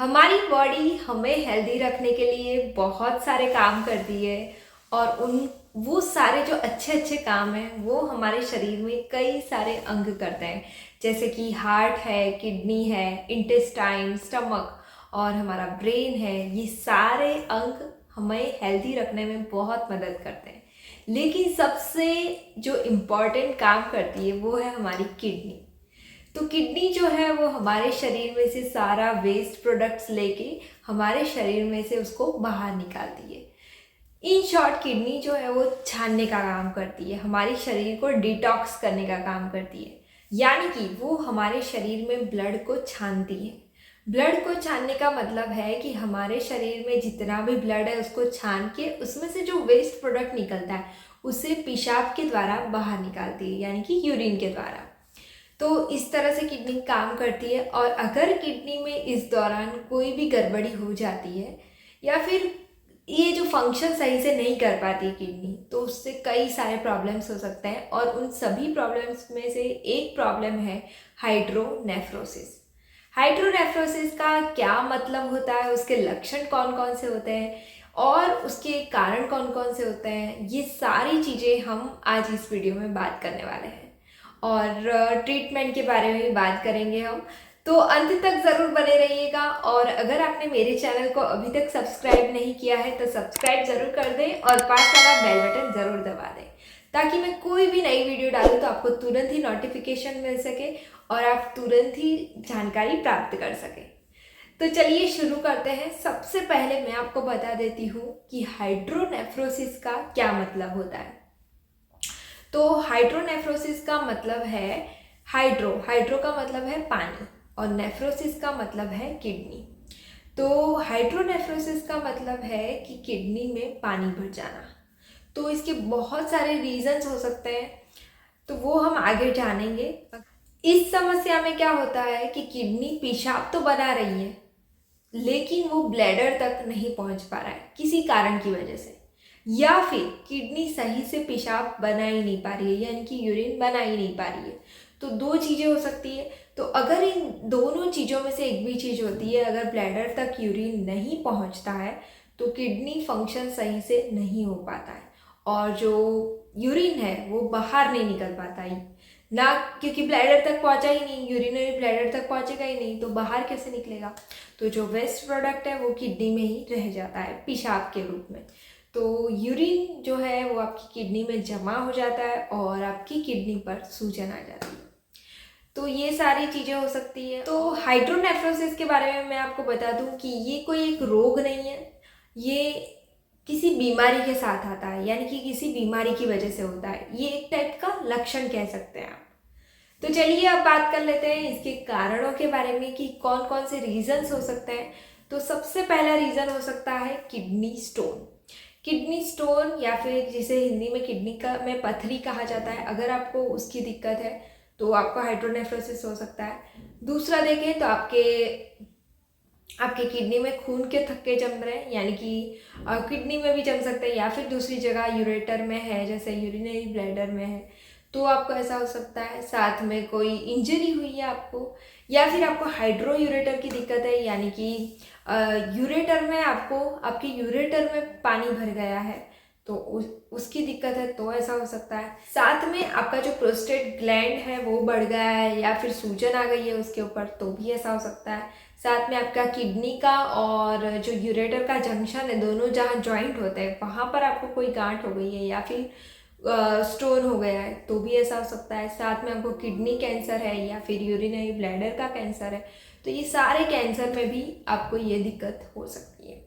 हमारी बॉडी हमें हेल्दी रखने के लिए बहुत सारे काम करती है और उन वो सारे जो अच्छे अच्छे काम हैं वो हमारे शरीर में कई सारे अंग करते हैं। जैसे कि हार्ट है, किडनी है, इंटेस्टाइन, स्टमक और हमारा ब्रेन है। ये सारे अंग हमें हेल्दी रखने में बहुत मदद करते हैं। लेकिन सबसे जो इम्पोर्टेंट काम करती है वो है हमारी किडनी। तो किडनी जो है वो हमारे शरीर में से सारा वेस्ट प्रोडक्ट्स लेके हमारे शरीर में से उसको बाहर निकालती है। इन शॉर्ट किडनी जो है वो छानने का काम करती है, हमारे शरीर को डिटॉक्स करने का काम करती है। यानी कि वो हमारे शरीर में ब्लड को छानती है। ब्लड को छानने का मतलब है कि हमारे शरीर में जितना भी ब्लड है उसको छान के उसमें से जो वेस्ट प्रोडक्ट निकलता है उसे पेशाब के द्वारा बाहर निकालती है, यानी कि यूरिन के द्वारा। तो इस तरह से किडनी काम करती है। और अगर किडनी में इस दौरान कोई भी गड़बड़ी हो जाती है या फिर ये जो फंक्शन सही से नहीं कर पाती है किडनी, तो उससे कई सारे प्रॉब्लम्स हो सकते हैं। और उन सभी प्रॉब्लम्स में से एक प्रॉब्लम है हाइड्रोनेफ्रोसिस। हाइड्रोनेफ्रोसिस का क्या मतलब होता है, उसके लक्षण कौन कौन से होते हैं और उसके कारण कौन कौन से होते हैं, ये सारी चीज़ें हम आज इस वीडियो में बात करने वाले हैं। और ट्रीटमेंट के बारे में भी बात करेंगे हम। तो अंत तक ज़रूर बने रहिएगा। और अगर आपने मेरे चैनल को अभी तक सब्सक्राइब नहीं किया है तो सब्सक्राइब ज़रूर कर दें और पास वाला बेल बटन ज़रूर दबा दें, ताकि मैं कोई भी नई वीडियो डालूँ तो आपको तुरंत ही नोटिफिकेशन मिल सके और आप तुरंत ही जानकारी प्राप्त कर सकें। तो चलिए शुरू करते हैं। सबसे पहले मैं आपको बता देती हूँ कि हाइड्रोनेफ्रोसिस का क्या मतलब होता है। तो हाइड्रोनेफ्रोसिस का मतलब है हाइड्रो का मतलब है पानी और नेफ्रोसिस का मतलब है किडनी। तो हाइड्रोनेफ्रोसिस का मतलब है कि किडनी में पानी भर जाना। तो इसके बहुत सारे रीजंस हो सकते हैं, तो वो हम आगे जानेंगे। इस समस्या में क्या होता है कि किडनी पेशाब तो बना रही है लेकिन वो ब्लैडर तक नहीं पहुंच पा रहा है किसी कारण की वजह से, या फिर किडनी सही से पेशाब बना ही नहीं पा रही है, यानी कि यूरिन बना ही नहीं पा रही है। तो दो चीज़ें हो सकती है। तो अगर इन दोनों चीज़ों में से एक भी चीज़ होती है, अगर ब्लैडर तक यूरिन नहीं पहुंचता है तो किडनी फंक्शन सही से नहीं हो पाता है और जो यूरिन है वो बाहर नहीं निकल पाता है ना, क्योंकि ब्लैडर तक पहुंचा ही नहीं, यूरिनरी ब्लैडर तक पहुंचेगा ही नहीं तो बाहर कैसे निकलेगा। तो जो वेस्ट प्रोडक्ट है वो किडनी में ही रह जाता है पेशाब के रूप में। तो यूरिन जो है वो आपकी किडनी में जमा हो जाता है और आपकी किडनी पर सूजन आ जाती है। तो ये सारी चीज़ें हो सकती है। तो हाइड्रोनेफ्रोसिस के बारे में मैं आपको बता दूं कि ये कोई एक रोग नहीं है, ये किसी बीमारी के साथ आता है, यानी कि किसी बीमारी की वजह से होता है। ये एक टाइप का लक्षण कह सकते हैं आप। तो चलिए अब बात कर लेते हैं इसके कारणों के बारे में कि कौन कौन से रीजंस हो सकते हैं। तो सबसे पहला रीज़न हो सकता है किडनी स्टोन। किडनी स्टोन या फिर जिसे हिंदी में किडनी का में पथरी कहा जाता है, अगर आपको उसकी दिक्कत है तो आपको हाइड्रोनेफ्रोसिस हो सकता है। दूसरा देखें तो आपके आपके किडनी में खून के थक्के जम रहे हैं, यानी कि किडनी में भी जम सकते हैं या फिर दूसरी जगह यूरेटर में है, जैसे यूरिनरी ब्लैडर में है, तो आपको ऐसा हो सकता है। साथ में कोई इंजरी हुई है आपको, या फिर आपको हाइड्रो यूरेटर की दिक्कत है, यानी कि यूरेटर में आपको आपके यूरेटर में पानी भर गया है तो उसकी दिक्कत है, तो ऐसा हो सकता है। साथ में आपका जो प्रोस्टेट ग्लैंड है वो बढ़ गया है या फिर सूजन आ गई है उसके ऊपर, तो भी ऐसा हो सकता है। साथ में आपका किडनी का और जो यूरेटर का जंक्शन है, दोनों जहाँ जॉइंट होते हैं वहाँ पर आपको कोई गांठ हो गई है या फिर स्टोन हो गया है, तो भी ऐसा हो सकता है। साथ में आपको किडनी कैंसर है या फिर यूरिनरी ब्लैडर का कैंसर है, तो ये सारे कैंसर में भी आपको ये दिक्कत हो सकती है।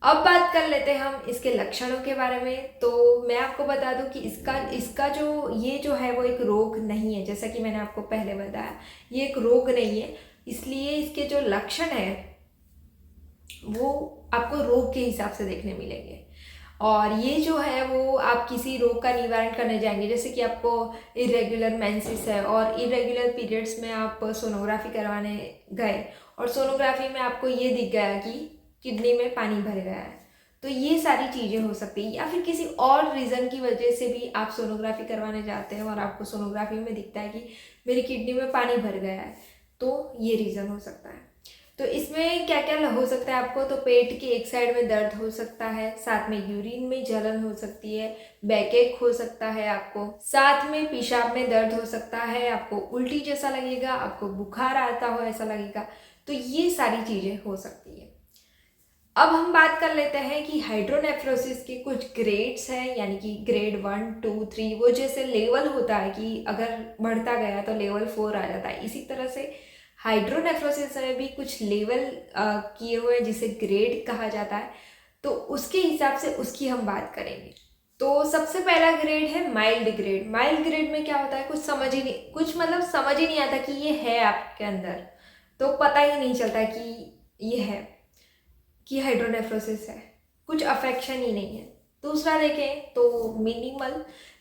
अब बात कर लेते हैं हम इसके लक्षणों के बारे में। तो मैं आपको बता दूं कि इसका इसका जो ये जो है वो एक रोग नहीं है, जैसा कि मैंने आपको पहले बताया, ये एक रोग नहीं है। इसलिए इसके जो लक्षण है वो आपको रोग के हिसाब से देखने मिलेंगे। और ये जो है वो आप किसी रोग का निवारण करने जाएंगे, जैसे कि आपको इरेगुलर मेंसेस है और इरेगुलर पीरियड्स में आप सोनोग्राफी करवाने गए और सोनोग्राफी में आपको ये दिख गया कि किडनी में पानी भर गया है, तो ये सारी चीज़ें हो सकती हैं। या फिर किसी और रीज़न की वजह से भी आप सोनोग्राफी करवाने जाते हैं और आपको सोनोग्राफी में दिखता है कि मेरी किडनी में पानी भर गया है, तो ये रीज़न हो सकता है। तो इसमें क्या क्या हो सकता है आपको, तो पेट की एक साइड में दर्द हो सकता है, साथ में यूरिन में जलन हो सकती है, बैकएक हो सकता है आपको, साथ में पेशाब में दर्द हो सकता है, आपको उल्टी जैसा लगेगा, आपको बुखार आता हो ऐसा लगेगा। तो ये सारी चीज़ें हो सकती है। अब हम बात कर लेते हैं कि हाइड्रोनेफ्रोसिस के कुछ ग्रेड्स हैं, यानी कि ग्रेड 1, 2, 3, वो जैसे लेवल होता है कि अगर बढ़ता गया तो लेवल 4 आ जाता है, इसी तरह से हाइड्रोनेफ्रोसिस में भी कुछ लेवल किए हुए हैं जिसे ग्रेड कहा जाता है। तो उसके हिसाब से उसकी हम बात करेंगे। तो सबसे पहला ग्रेड है माइल्ड ग्रेड। माइल्ड ग्रेड में क्या होता है, कुछ मतलब समझ ही नहीं आता कि ये है आपके अंदर, तो पता ही नहीं चलता कि ये है, कि हाइड्रोनेफ्रोसिस है, कुछ अफेक्शन ही नहीं है। दूसरा देखें तो मिनिमल।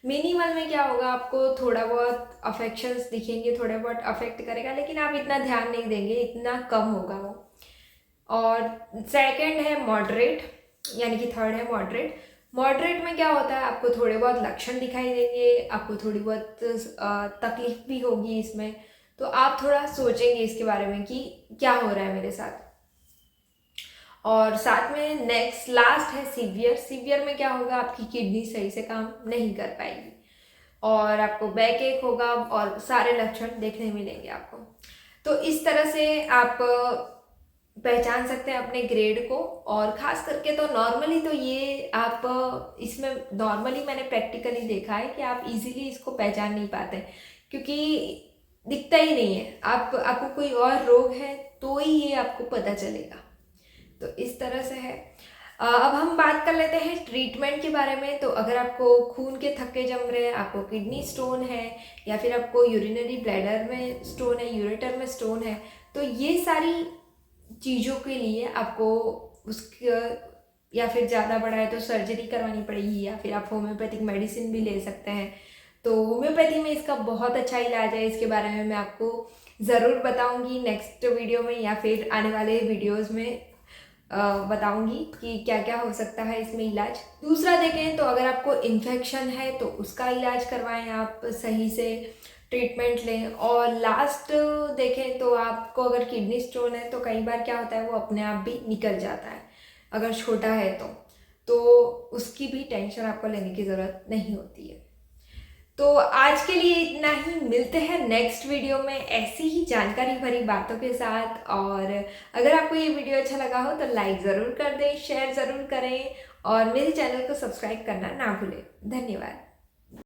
मिनिमल में क्या होगा, आपको थोड़ा बहुत अफेक्शंस दिखेंगे, थोड़ा बहुत अफेक्ट करेगा, लेकिन आप इतना ध्यान नहीं देंगे, इतना कम होगा वो। और सेकंड है मॉडरेट, यानी कि थर्ड है मॉडरेट। मॉडरेट में क्या होता है, आपको थोड़े बहुत लक्षण दिखाई देंगे, आपको थोड़ी बहुत तकलीफ भी होगी इसमें, तो आप थोड़ा सोचेंगे इसके बारे में कि क्या हो रहा है मेरे साथ। और साथ में नेक्स्ट लास्ट है सीवियर। सीवियर में क्या होगा, आपकी किडनी सही से काम नहीं कर पाएगी और आपको बैक एक होगा और सारे लक्षण देखने मिलेंगे आपको। तो इस तरह से आप पहचान सकते हैं अपने ग्रेड को। और ख़ास करके तो नॉर्मली तो ये आप इसमें नॉर्मली मैंने प्रैक्टिकली देखा है कि आप इजीली इसको पहचान नहीं पाते, क्योंकि दिखता ही नहीं है। आपको कोई और रोग है तो ही ये आपको पता चलेगा। तो इस तरह से है। अब हम बात कर लेते हैं ट्रीटमेंट के बारे में। तो अगर आपको खून के थक्के जम रहे हैं, आपको किडनी स्टोन है, या फिर आपको यूरिनरी ब्लैडर में स्टोन है, यूरेटर में स्टोन है, तो ये सारी चीज़ों के लिए आपको उसका, या फिर ज़्यादा बड़ा है तो सर्जरी करवानी पड़ेगी, या फिर आप होम्योपैथिक मेडिसिन भी ले सकते हैं। तो होम्योपैथी में इसका बहुत अच्छा इलाज है, इसके बारे में मैं आपको ज़रूर बताऊंगी नेक्स्ट वीडियो में, या फिर आने वाले वीडियोज़ में बताऊंगी कि क्या क्या हो सकता है इसमें इलाज। दूसरा देखें तो अगर आपको इन्फेक्शन है तो उसका इलाज करवाएं, आप सही से ट्रीटमेंट लें। और लास्ट देखें तो आपको अगर किडनी स्टोन है तो कई बार क्या होता है, वो अपने आप भी निकल जाता है अगर छोटा है तो उसकी भी टेंशन आपको लेने की ज़रूरत नहीं होती है। तो आज के लिए इतना ही, मिलते हैं नेक्स्ट वीडियो में ऐसी ही जानकारी भरी बातों के साथ। और अगर आपको ये वीडियो अच्छा लगा हो तो लाइक ज़रूर कर दें, शेयर ज़रूर करें और मेरे चैनल को सब्सक्राइब करना ना भूलें। धन्यवाद।